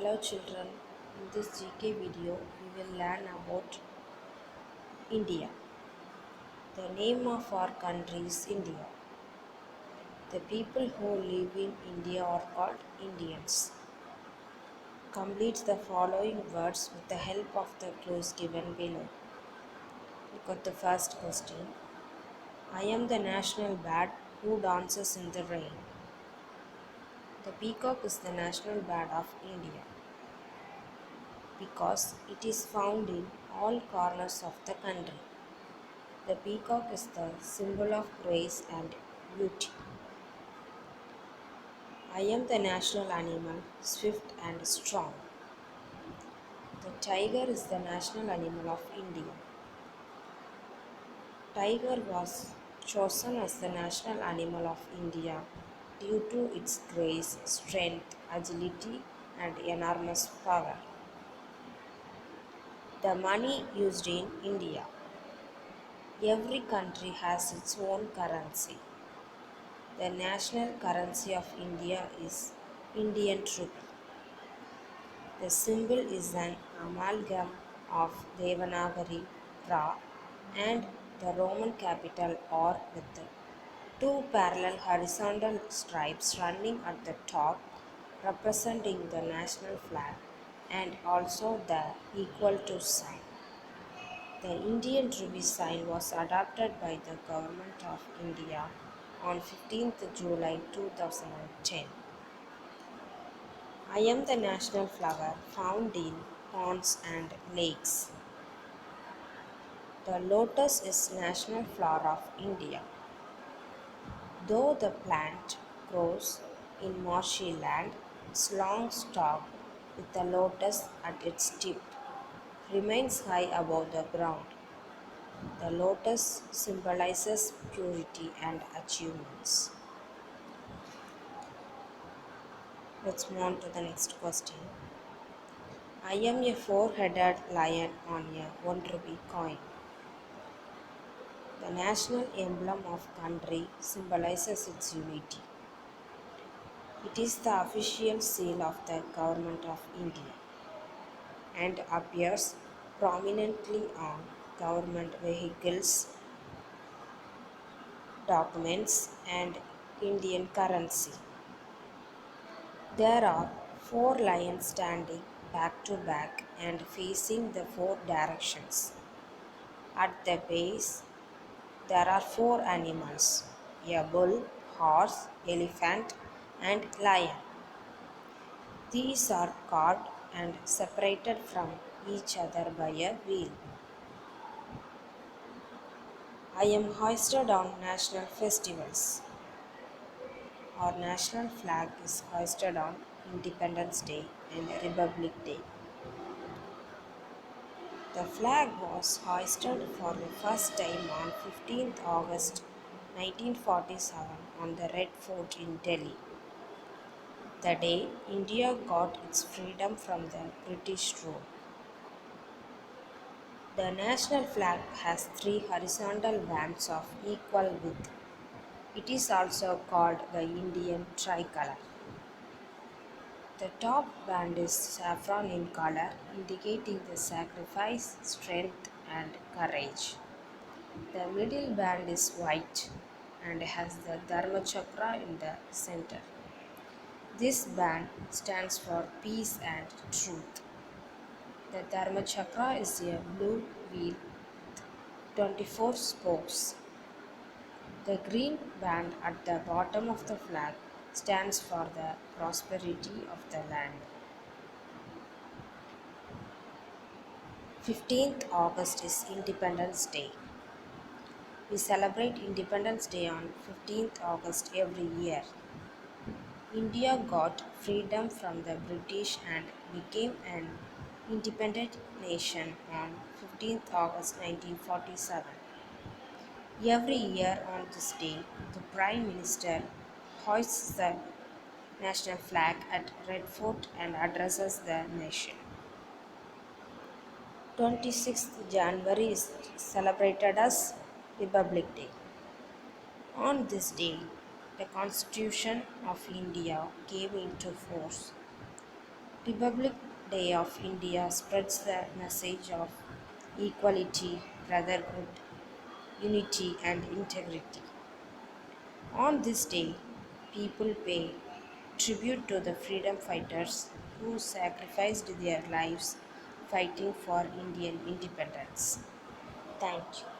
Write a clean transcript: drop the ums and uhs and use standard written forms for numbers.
Hello children, in this GK video we will learn about India. The name of our country is India. The people who live in India are called Indians. Complete the following words with the help of the clues given below. Look at the first question. I am the national bird who dances in the rain. The peacock is the national bird of India because it is found in all corners of the country. The peacock is the symbol of grace and beauty. I am the national animal, swift and strong. The tiger is the national animal of India. Tiger was chosen as the national animal of India due to its grace, strength, agility, and enormous power. The money used in India. Every country has its own currency. The national currency of India is Indian rupee. The symbol is an amalgam of Devanagari, Ra, and the Roman capital R with two parallel horizontal stripes running at the top representing the national flag and also the equal to sign. The Indian rupee sign was adopted by the Government of India on 15th July 2010. I am the national flower found in ponds and lakes. The lotus is national flower of India. Though the plant grows in marshy land, its long stalk with the lotus at its tip remains high above the ground. The lotus symbolizes purity and achievements. Let's move on to the next question. I am a four-headed lion on a 1 rupee coin. The national emblem of country symbolizes its unity. It is the official seal of the Government of India and appears prominently on government vehicles, documents, and Indian currency. There are four lions standing back to back and facing the four directions. At the base, there are four animals: a bull, horse, elephant, and lion. These are carved and separated from each other by a wheel. I am hoisted on national festivals. Our national flag is hoisted on Independence Day and Republic Day. The flag was hoisted for the first time on 15th August 1947 on the Red Fort in Delhi, the day India got its freedom from the British rule. The national flag has three horizontal bands of equal width. It is also called the Indian tricolor. The top band is saffron in color, indicating the sacrifice, strength, and courage. The middle band is white and has the Dharma Chakra in the center. This band stands for peace and truth. The Dharma Chakra is a blue wheel with 24 spokes. The green band at the bottom of the flag stands for the prosperity of the land. 15th August is Independence Day. We celebrate Independence Day on 15th August every year. India got freedom from the British and became an independent nation on 15th August 1947. Every year on this day, the Prime Minister hoists the national flag at Red Fort and addresses the nation. 26th January is celebrated as Republic Day. On this day, the Constitution of India came into force. Republic Day of India spreads the message of equality, brotherhood, unity, and integrity. On this day, people pay tribute to the freedom fighters who sacrificed their lives fighting for Indian independence. Thank you.